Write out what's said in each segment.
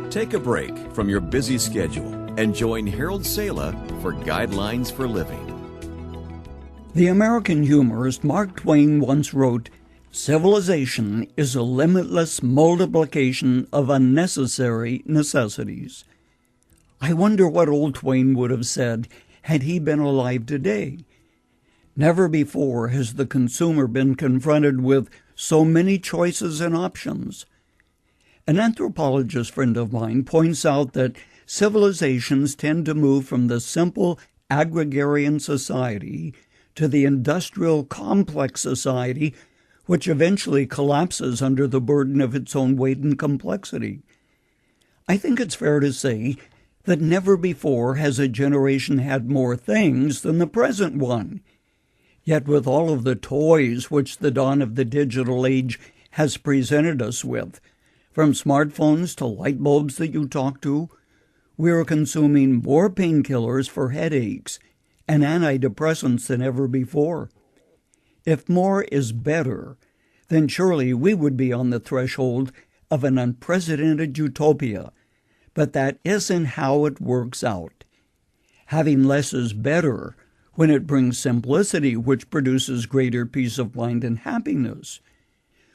Take a break from your busy schedule and join Harold Sala for Guidelines for Living. The American humorist Mark Twain once wrote, "Civilization is a limitless multiplication of unnecessary necessities." I wonder what old Twain would have said had he been alive today. Never before has the consumer been confronted with so many choices and options. An anthropologist friend of mine points out that civilizations tend to move from the simple agrarian society to the industrial complex society, which eventually collapses under the burden of its own weight and complexity. I think it's fair to say that never before has a generation had more things than the present one. Yet with all of the toys which the dawn of the digital age has presented us with, from smartphones to light bulbs that you talk to, we are consuming more painkillers for headaches and antidepressants than ever before. If more is better, then surely we would be on the threshold of an unprecedented utopia. But that isn't how it works out. Having less is better when it brings simplicity, which produces greater peace of mind and happiness.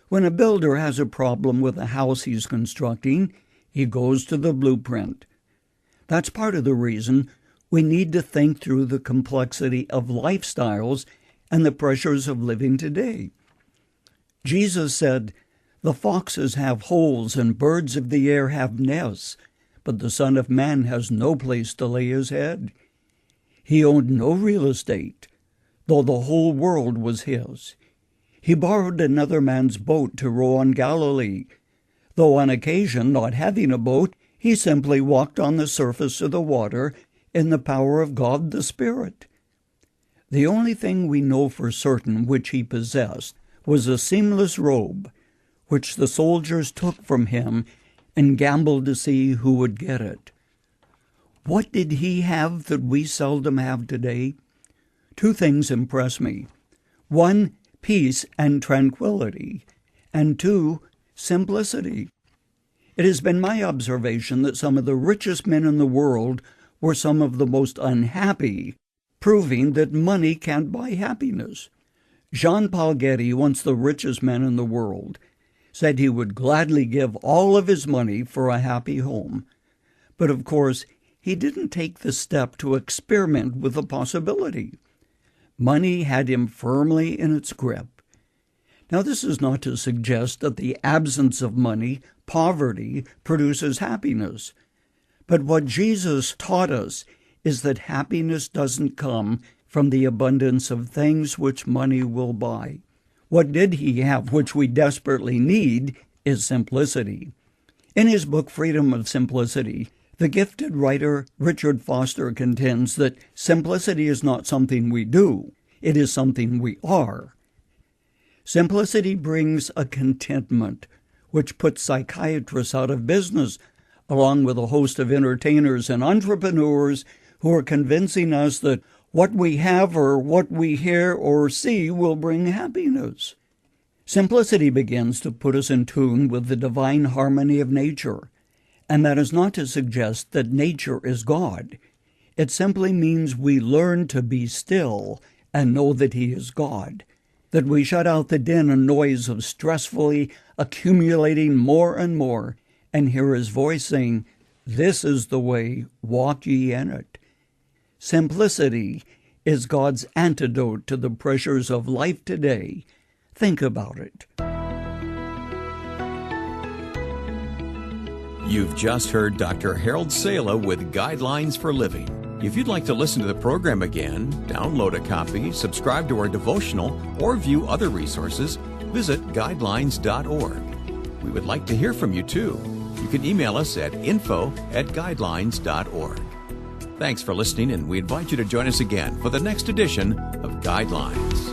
When a builder has a problem with a house he's constructing, he goes to the blueprint. That's part of the reason we need to think through the complexity of lifestyles and the pressures of living today. Jesus said, "The foxes have holes and birds of the air have nests, but the Son of Man has no place to lay his head." He owned no real estate, though the whole world was his. He borrowed another man's boat to row on Galilee, though on occasion, not having a boat, he simply walked on the surface of the water in the power of God the Spirit. The only thing we know for certain which he possessed was a seamless robe, which the soldiers took from him and gambled to see who would get it. What did he have that we seldom have today? Two things impress me. One, peace and tranquility, and two, simplicity. It has been my observation that some of the richest men in the world were some of the most unhappy, proving that money can't buy happiness. Jean-Paul Getty, once the richest man in the world, said he would gladly give all of his money for a happy home. But of course, he didn't take the step to experiment with the possibility. Money had him firmly in its grip. Now, this is not to suggest that the absence of money, poverty, produces happiness. But what Jesus taught us is that happiness doesn't come from the abundance of things which money will buy. What did he have, which we desperately need, is simplicity. In his book, Freedom of Simplicity, the gifted writer Richard Foster contends that simplicity is not something we do, it is something we are. Simplicity brings a contentment which puts psychiatrists out of business, along with a host of entertainers and entrepreneurs who are convincing us that what we have or what we hear or see will bring happiness. Simplicity begins to put us in tune with the divine harmony of nature, and that is not to suggest that nature is God. It simply means we learn to be still and know that He is God, that we shut out the din and noise of stressfully accumulating more and more and hear His voice saying, "This is the way, walk ye in it." Simplicity is God's antidote to the pressures of life today. Think about it. You've just heard Dr. Harold Sala with Guidelines for Living. If you'd like to listen to the program again, download a copy, subscribe to our devotional, or view other resources, visit guidelines.org. We would like to hear from you, too. You can email us at info@guidelines.org. Thanks for listening, and we invite you to join us again for the next edition of Guidelines.